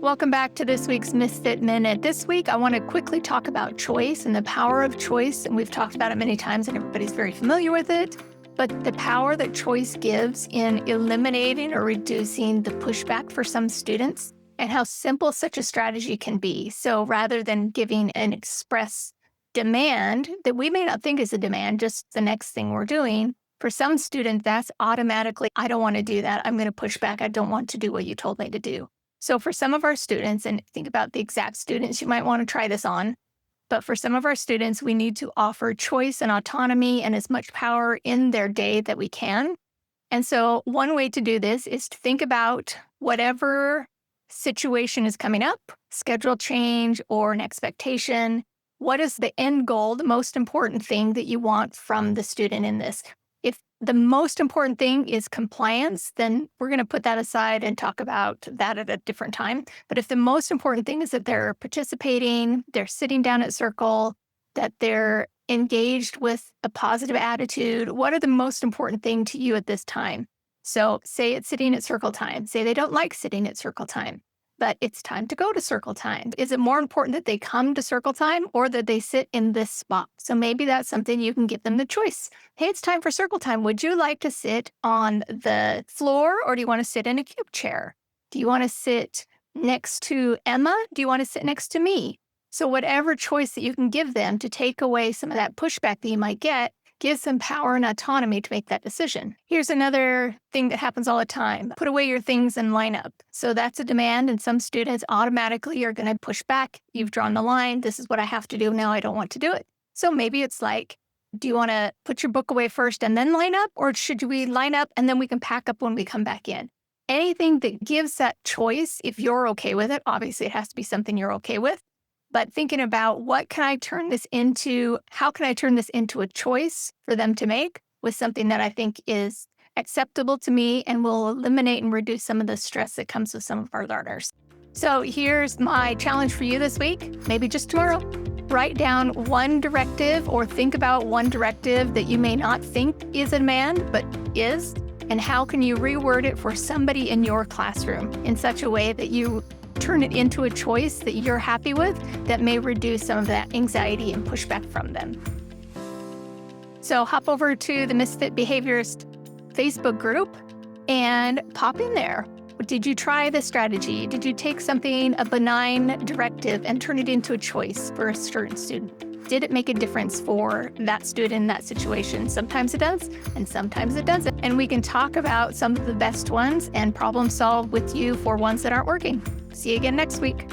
Welcome back to this week's Misfit Minute. This week, I want to quickly talk about choice and the power of choice. And we've talked about it many times and everybody's very familiar with it. But the power that choice gives in eliminating or reducing the pushback for some students and how simple such a strategy can be. So rather than giving an express demand that we may not think is a demand, just the next thing we're doing, for some students, that's automatically, I don't want to do that. I'm going to push back. I don't want to do what you told me to do. So for some of our students, and think about the exact students you might want to try this on, but for some of our students, we need to offer choice and autonomy and as much power in their day that we can. And so one way to do this is to think about whatever situation is coming up, schedule change or an expectation. What is the end goal, the most important thing that you want from the student in this? If the most important thing is compliance, then we're going to put that aside and talk about that at a different time. But if the most important thing is that they're participating, they're sitting down at circle, that they're engaged with a positive attitude, what are the most important thing to you at this time? So say it's sitting at circle time. Say they don't like sitting at circle time, but it's time to go to circle time. Is it more important that they come to circle time or that they sit in this spot? So maybe that's something you can give them the choice. Hey, it's time for circle time. Would you like to sit on the floor or do you want to sit in a cube chair? Do you want to sit next to Emma? Do you want to sit next to me? So whatever choice that you can give them to take away some of that pushback that you might get, gives them power and autonomy to make that decision. Here's another thing that happens all the time. Put away your things and line up. So that's a demand, and some students automatically are going to push back. You've drawn the line. This is what I have to do now. I don't want to do it. So maybe it's like, do you want to put your book away first and then line up? Or should we line up and then we can pack up when we come back in? Anything that gives that choice, if you're okay with it, obviously it has to be something you're okay with. But thinking about what can I turn this into, how can I turn this into a choice for them to make with something that I think is acceptable to me and will eliminate and reduce some of the stress that comes with some of our learners. So here's my challenge for you this week, maybe just tomorrow. Write down one directive or think about one directive that you may not think is a demand, but is, and how can you reword it for somebody in your classroom in such a way that you turn it into a choice that you're happy with that may reduce some of that anxiety and pushback from them. So hop over to the Misfit Behaviorist Facebook group and pop in there. Did you try this strategy? Did you take something, a benign directive, and turn it into a choice for a certain student? Did it make a difference for that student in that situation? Sometimes it does, and sometimes it doesn't. And we can talk about some of the best ones and problem solve with you for ones that aren't working. See you again next week.